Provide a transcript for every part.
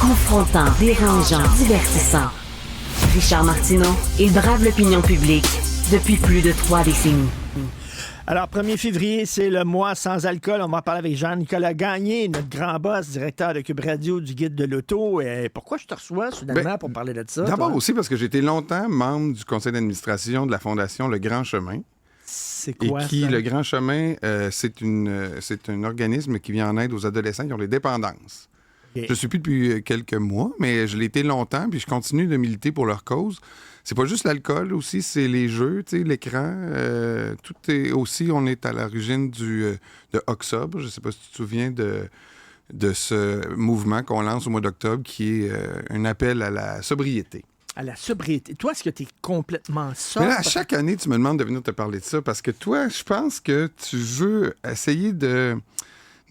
Confrontant, dérangeant, divertissant. Richard Martineau, il brave l'opinion publique depuis plus de 3 décennies. Alors, 1er février, c'est le mois sans alcool. On va en parler avec Jean-Nicolas Gagné, notre grand boss, directeur de Cube Radio du Guide de l'Auto. Et pourquoi je te reçois soudainement pour parler de ça? D'abord toi? aussi parce que j'ai été longtemps membre du conseil d'administration de la fondation Le Grand Chemin. C'est quoi, ça? ça? Le Grand Chemin, c'est un organisme qui vient en aide aux adolescents qui ont des dépendances. Okay. Je ne suis plus depuis quelques mois, mais je l'ai été longtemps, puis je continue de militer pour leur cause. C'est pas juste l'alcool aussi, c'est les jeux, l'écran. Tout est aussi, on est à l'origine de Octobre. Je ne sais pas si tu te souviens de ce mouvement qu'on lance au mois d'octobre, qui est un appel à la sobriété. À la sobriété. Toi, est-ce que tu es complètement sobre? Mais là, à chaque année, tu me demandes de venir te parler de ça, parce que toi, je pense que tu veux essayer de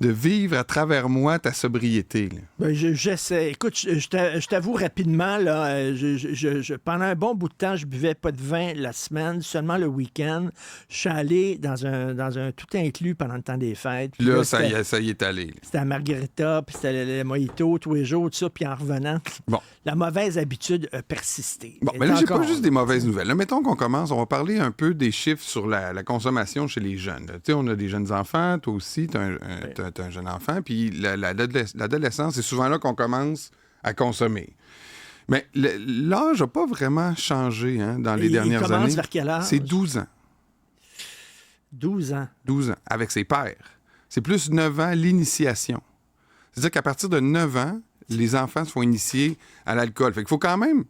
vivre à travers moi ta sobriété. Là. Ben, j'essaie. Écoute, je t'avoue rapidement, là, pendant un bon bout de temps, je buvais pas de vin la semaine, seulement le week-end. Je suis allé dans un tout inclus pendant le temps des fêtes. Puis là, ça y est allé. Là. C'était à Margarita, puis c'était le mojito tous les jours, tout ça, puis en revenant, la mauvaise habitude a persisté. Bon, mais là, j'ai pas juste des mauvaises nouvelles. Là, mettons qu'on commence, on va parler un peu des chiffres sur la consommation chez les jeunes. Tu sais, on a des jeunes enfants, toi aussi, t'as un jeune enfant, puis l'adolescence, c'est souvent là qu'on commence à consommer. Mais l'âge n'a pas vraiment changé dans les dernières années. Il commence vers quel âge? C'est 12 ans. 12 ans. 12 ans, avec ses pairs. C'est plus 9 ans, l'initiation. C'est-à-dire qu'à partir de 9 ans, les enfants se font initier à l'alcool. Fait qu'il faut quand même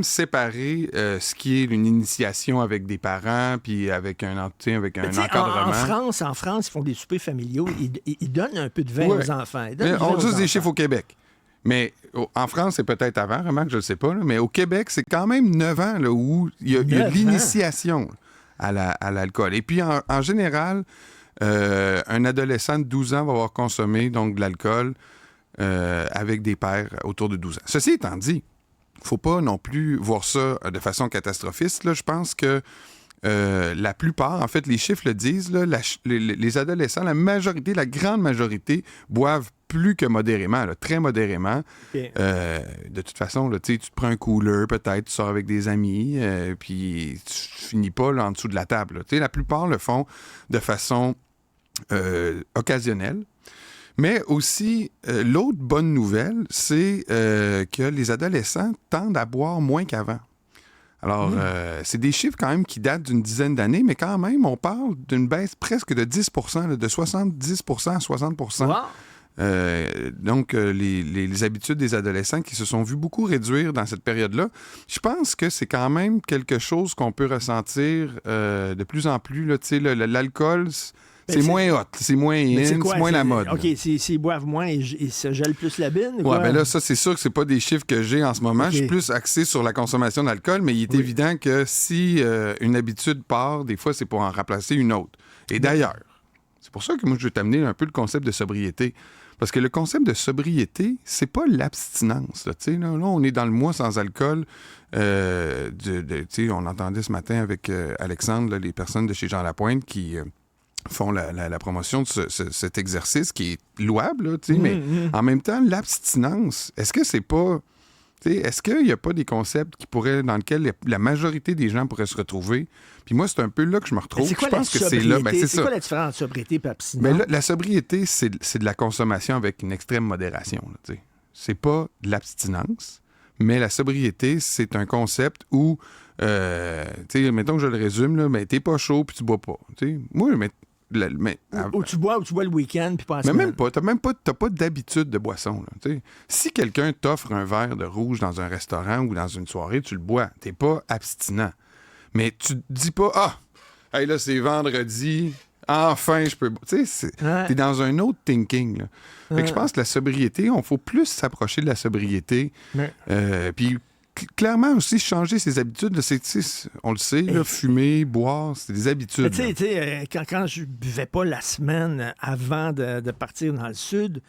séparer ce qui est une initiation avec des parents, puis avec un encadrement. En France, ils font des soupers familiaux. Ils donnent un peu de vin aux enfants. On a juste des chiffres au Québec. Mais en France, c'est peut-être avant, vraiment, que je ne sais pas. Là, mais au Québec, c'est quand même 9 ans là, où il y a l'initiation à l'alcool. Et puis, en général, un adolescent de 12 ans va avoir consommé donc, de l'alcool avec des pairs autour de 12 ans. Ceci étant dit, il ne faut pas non plus voir ça de façon catastrophiste. Là. Je pense que la plupart, en fait, les chiffres le disent, là, les adolescents, la grande majorité, boivent plus que modérément, là, très modérément. Okay. De toute façon, là, tu te prends un cooler, peut-être, tu sors avec des amis, puis tu finis pas là, en dessous de la table. La plupart le font de façon occasionnelle. Mais aussi, l'autre bonne nouvelle, c'est que les adolescents tendent à boire moins qu'avant. Alors, c'est des chiffres quand même qui datent d'une dizaine d'années, mais quand même, on parle d'une baisse presque de 10 là, de 70 à 60 wow. Donc, les habitudes des adolescents qui se sont vus beaucoup réduire dans cette période-là, je pense que c'est quand même quelque chose qu'on peut ressentir de plus en plus. Là, l'alcool... C'est moins hot, c'est moins in, c'est moins la mode. OK, s'ils boivent moins, ils se gèlent plus la bine? Oui, bien là, ça, c'est sûr que c'est pas des chiffres que j'ai en ce moment. Okay. Je suis plus axé sur la consommation d'alcool, mais il est évident que si une habitude part, des fois, c'est pour en remplacer une autre. Et d'ailleurs, c'est pour ça que moi, je vais t'amener un peu le concept de sobriété. Parce que le concept de sobriété, c'est pas l'abstinence. Là, on est dans le mois sans alcool. On entendait ce matin avec Alexandre, là, les personnes de chez Jean Lapointe qui... font la promotion de cet exercice qui est louable, là, mais en même temps, l'abstinence, est-ce que c'est pas... Est-ce qu'il n'y a pas des concepts dans lesquels la majorité des gens pourraient se retrouver? Puis moi, c'est un peu là que je me retrouve. Je pense que c'est là. C'est quoi la différence entre sobriété et abstinence? Ben là, la sobriété, c'est de la consommation avec une extrême modération. Là, c'est pas de l'abstinence, mais la sobriété, c'est un concept où, mettons que je le résume, là, mais t'es pas chaud puis tu bois pas. Moi, ou tu bois le week-end puis pas la semaine. Mais même pas, t'as pas d'habitude de boisson. Là, si quelqu'un t'offre un verre de rouge dans un restaurant ou dans une soirée, tu le bois. T'es pas abstinent. Mais tu te dis pas, hey, là, c'est vendredi, enfin, je peux... T'es dans un autre thinking. Là. Fait que je pense que la sobriété, il faut plus s'approcher de la sobriété. Puis clairement aussi, changer ses habitudes, là, on le sait, là, fumer, boire, c'est des habitudes. Tu sais, quand je buvais pas la semaine avant de partir dans le sud,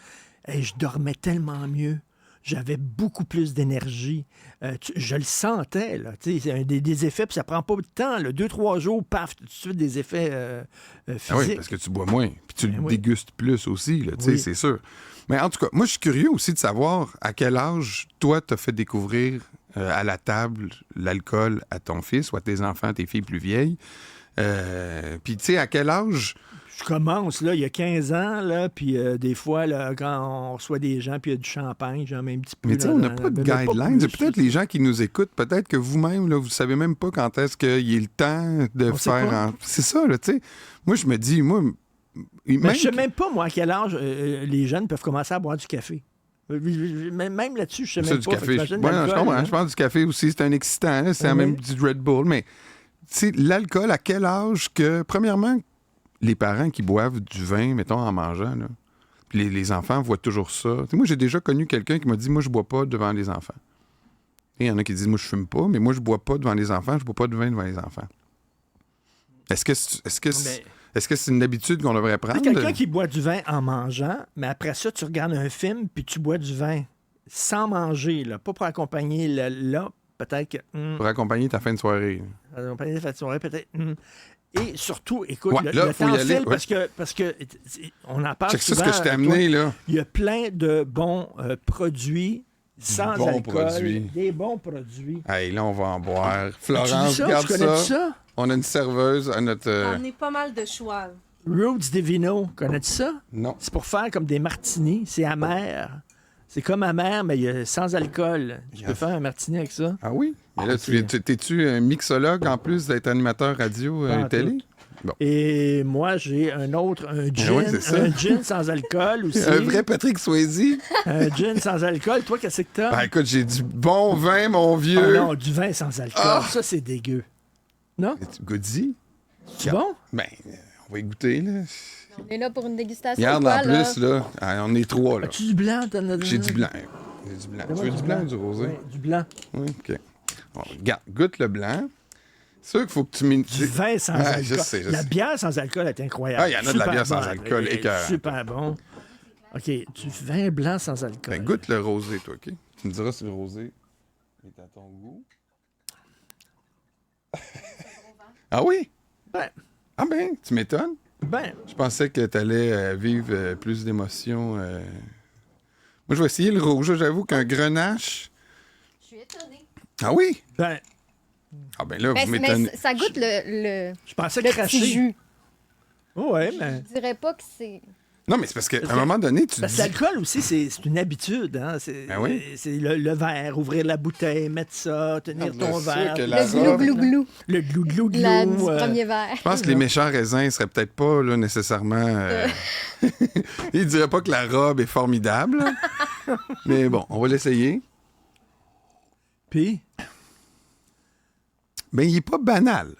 je dormais tellement mieux. j'avais beaucoup plus d'énergie. Je le sentais, là. C'est des effets, puis ça prend pas de temps. 2-3 jours, paf, tout de suite des effets physiques. Ah oui, parce que tu bois moins, puis tu le oui. dégustes plus aussi, là, Oui. c'est sûr. Mais en tout cas, moi, je suis curieux aussi de savoir à quel âge, toi, t'as fait découvrir à la table l'alcool à ton fils ou à tes enfants, tes filles plus vieilles. Puis, tu sais, à quel âge... Je commence, là, il y a 15 ans, là, puis des fois, là, quand on reçoit des gens, puis il y a du champagne, j'en mets un petit peu. Mais tu sais, là, on n'a pas de guidelines. Peut-être les gens qui nous écoutent, peut-être que vous-même, là, vous savez même pas quand est-ce qu'il est le temps de On sait faire... pas. C'est ça, là, tu sais. Moi, je me dis, Mais je sais même pas, moi, à quel âge les jeunes peuvent commencer à boire du café. Même là-dessus, je sais Ça, même du pas. café. Fait que Je l'alcool, comprends. hein. Je pense du café aussi, c'est un excitant. Là, c'est Oui. même du Red Bull. Mais, tu sais, l'alcool, à quel âge que, premièrement, les parents qui boivent du vin, mettons, en mangeant, là, puis les enfants voient toujours ça. Tu sais, moi, j'ai déjà connu quelqu'un qui m'a dit, moi, je bois pas devant les enfants. Et il y en a qui disent, moi, je fume pas, mais moi, je bois pas devant les enfants, je bois pas de vin devant les enfants. Est-ce que c'est une habitude qu'on devrait prendre? Quelqu'un qui boit du vin en mangeant, mais après ça, tu regardes un film, puis tu bois du vin sans manger, là, pas pour accompagner là, peut-être que... Pour accompagner ta fin de soirée. accompagner la fin de soirée, peut-être... Et surtout, écoute, Ouais, là, le faut temps y aller, file parce que on en parle Check ça, souvent. ce que je t'ai avec toi. amené, là. Il y a plein de bons produits sans Bons alcool. produits. Des bons produits. Hey, là, on va en boire. Tu Florence, dis ça? regarde Tu connais ça? On a une serveuse à notre... On est pas mal de choix. Roots Divino, connais-tu ça? Non. C'est pour faire comme des martinis. C'est amer. C'est comme amer, mais sans alcool. Tu peux faire un martini avec ça? Ah oui? Mais là, t'es-tu un mixologue en plus d'être animateur radio Pas en télé? tout. Bon. Et moi, j'ai un gin, oui, c'est ça. un gin sans alcool aussi. Un vrai Patrick Swayze? Un gin sans alcool. Toi, qu'est-ce que t'as? Ben écoute, j'ai du bon vin, mon Ah vieux. non, du vin sans alcool. Ah! Ça, c'est dégueu. Non? Goody? C'est bon? Ben, on va y goûter, là. On est là pour une dégustation. Regarde, quoi, en plus, là, on est 3, là. As-tu du blanc? J'ai du blanc. J'ai du blanc. Tu veux du blanc ou du rosé? Oui, du blanc. Oui, OK. Bon, regarde, goûte le blanc. C'est sûr qu'il faut que tu mets... Du vin sans Ah, alcool. je sais. La bière sans alcool est incroyable. Ah, il y en a de la Super bière sans bonne. alcool, Elle est écœurante. Super bon. OK, du vin blanc sans alcool. Ben, goûte le rosé, toi, OK? Tu me diras si le rosé est à ton goût. Ah oui? Ben, Ah ben, tu m'étonnes. ben, Je pensais que tu allais vivre plus d'émotions. Moi, je vais essayer le rouge. J'avoue qu'un grenache... Je suis étonnée. Ah oui? ben, Ah ben là, Mais, vous m'étonnez. mais ça goûte le je pensais petit cracher. jus. Oh, ouais, mais... Je dirais pas que c'est... Non, mais c'est parce qu'à un moment donné, tu te Parce que dis... l'alcool aussi, c'est une habitude. Hein? C'est Ben oui. c'est le verre, ouvrir la bouteille, mettre ça, tenir Ah, bien ton sûr verre. que la Le glou robe, glou glou Le glou-glou-glou. du premier verre. Je pense que les méchants raisins seraient peut-être pas là, nécessairement... Ils diraient pas que la robe est formidable. là. Mais bon, on va l'essayer. Puis, Ben, il est pas banal.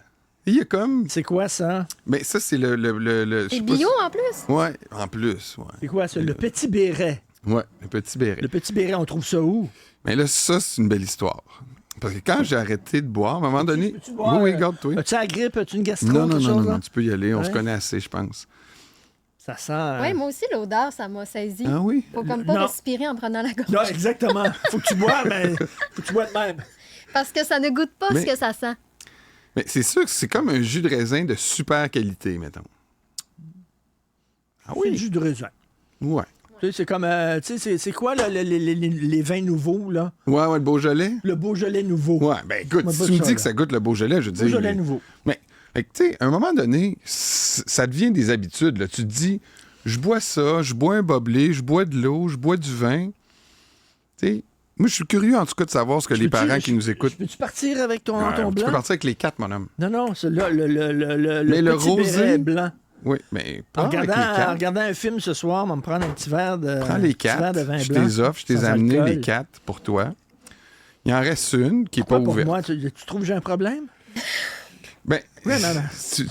Il est comme... c'est quoi ça? Ben, ça, c'est le je C'est sais pas bio si- en plus. Ouais, en plus, ouais. C'est quoi ça? Le petit béret. Ouais, le petit béret. Le petit béret, on trouve ça où? Mais là, ça, c'est une belle histoire. Parce que quand j'ai arrêté de boire, à un moment donné... Peux-tu boire, Oui, garde-toi. As-tu la grippe? As-tu une gastro? Non, non, quelque non, chose, non, là? tu peux y aller. On se Ouais. connaît assez, je pense. Ça sent... Oui, moi aussi, l'odeur, ça m'a saisi. Ah oui? Faut comme pas Non. respirer en prenant la gorge. Non, exactement. Faut que tu bois, mais faut que tu bois de même. Parce que ça ne goûte pas Mais- ce que ça sent. Mais c'est sûr que c'est comme un jus de raisin de super qualité, mettons. Ah C'est le oui? jus de raisin. Ouais. Tu sais, c'est comme... tu sais, c'est quoi là, les vins nouveaux, là? Ouais, le Beaujolais? Le Beaujolais nouveau. Ouais, ben écoute, Moi, si pas tu me ça, dis là. que ça goûte le Beaujolais, je dis... Beaujolais nouveau. Mais, fait que, tu sais, à un moment donné, ça devient des habitudes. Là. Tu te dis, je bois ça, je bois un boblé, je bois de l'eau, je bois du vin. Tu sais, moi, je suis curieux, en tout cas, de savoir ce que les parents qui nous écoutent... Peux-tu partir avec ton Ouais, tu blanc? peux partir avec les 4, mon homme. Non, non, c'est là, le Mais le petit rosé- béret blanc. Oui, mais En pas avec les regardant, 4. en regardant un film ce soir, on va me prendre un petit verre de, Prends les petit verre 4. de vin Je blanc. t'es offre, je t'ai sans amené alcool. les 4 pour toi. Il en reste une qui n'est pas Pourquoi pour ouverte. moi? Tu trouves que j'ai un problème? Ben, Ouais, non.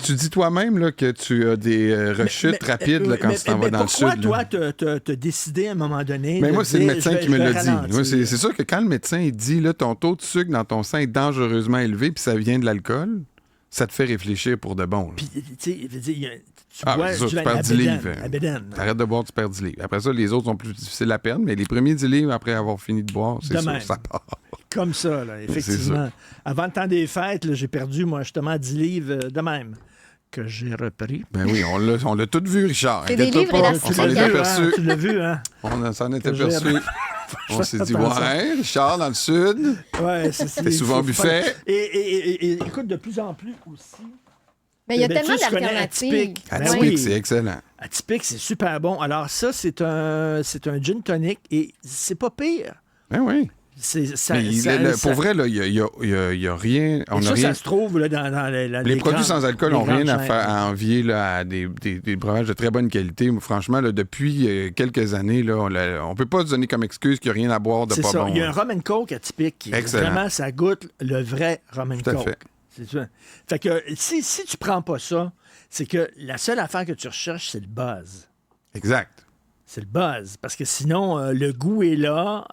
tu dis toi-même là, que tu as des rechutes rapides là, quand tu t'en vas dans le sud. Pourquoi, là. toi, t'as décidé à un moment donné... Mais de moi, c'est le dire, médecin je vais- qui me je vais l'a dit. ralentir? Moi, c'est sûr que quand le médecin il dit là, ton taux de sucre dans ton sang est dangereusement élevé puis ça vient de l'alcool, ça te fait réfléchir pour de bon. Là. Puis, tu sais, je veux dire, tu Ah, bois c'est ça, du tu vin perds à 10 livres. bédaine, à bédaine. T'arrêtes de boire, tu perds 10 livres. Après ça, les autres sont plus difficiles à perdre, mais les premiers 10 livres, après avoir fini de boire, c'est De sûr, même. ça part. Comme ça, là, effectivement. Avant le temps des fêtes, là, j'ai perdu, moi, justement, 10 livres de même, que j'ai repris. Ben oui, on l'a tout vu, Richard. C'est des Inquiète-toi livres pas, élastiques. on s'en est Tu l'as vu, aperçu. Tu l'as vu, hein? On s'en est Que j'ai- aperçu. On s'est dit, attention. ouais, Richard, dans le sud. Ouais, c'est Fait souvent buffet. Et écoute, de plus en plus aussi. Mais il y a Ben, tellement tu connais d'alternatives. Atypique. Ben Atypique, oui. c'est excellent. Atypique, c'est super bon. Alors ça, c'est un gin tonic et c'est pas pire. Ben oui. Mais pour vrai, il n'y a rien. On a rien. Ça se trouve là, dans Les les produits grandes- sans alcool les n'ont rien grandes à, faire, chaînes. à envier là, à des breuvages de très bonne qualité. Moi, franchement, là, depuis quelques années, là, on ne peut pas se donner comme excuse qu'il n'y a rien à boire de C'est pas ça. bon. Il y a un rum and coke atypique qui Excellent. vraiment, ça goûte le vrai rum and Tout à coke. fait. C'est ça. Fait que si tu prends pas ça, c'est que la seule affaire que tu recherches, c'est le buzz. Exact. C'est le buzz. Parce que sinon, le goût est là,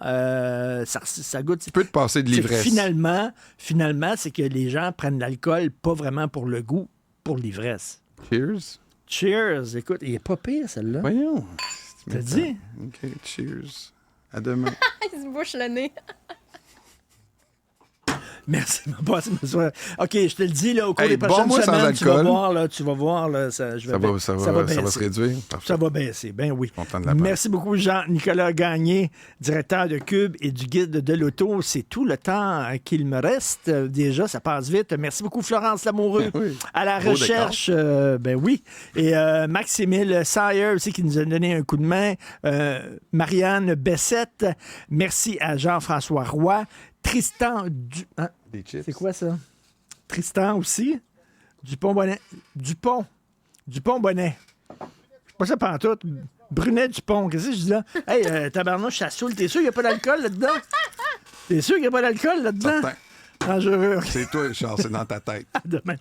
ça goûte. Tu peux te passer de C'est que l'ivresse. finalement, c'est que les gens prennent l'alcool pas vraiment pour le goût, pour l'ivresse. Cheers. Cheers! Écoute, il est pas pire, celle-là. Voyons. T'as dit? OK, cheers. À demain. Il se bouche le nez. Merci, ma passe, monsieur. OK, je te le dis, là, au cours Hey, des prochaines bois-moi sans semaines, tu vas alcool. voir, là, ça va Ça va baisser. se réduire. Parfait. Ça va baisser, ben oui. Content de l'apprendre. Merci beaucoup, Jean-Nicolas Gagné, directeur de Cube et du Guide de l'Auto. C'est tout le temps qu'il me reste. Déjà, ça passe vite. Merci beaucoup, Florence Lamoureux, Oui. à la Beau recherche. Ben oui. Et Maximile Sayer aussi, qui nous a donné un coup de main. Marianne Bessette. Merci à Jean-François Roy. Tristan hein? Des chips. C'est quoi ça? Tristan aussi. Dupont-Bonnet. Dupont-Bonnet. Pas ça pantoute. Brunet Dupont. Qu'est-ce que je dis là? Hey, tabarnouche, ça saoule. T'es sûr qu'il n'y a pas d'alcool là-dedans? T'es sûr qu'il n'y a pas d'alcool là-dedans? Certain. Dangereux. C'est toi, Charles, c'est dans ta tête. À demain.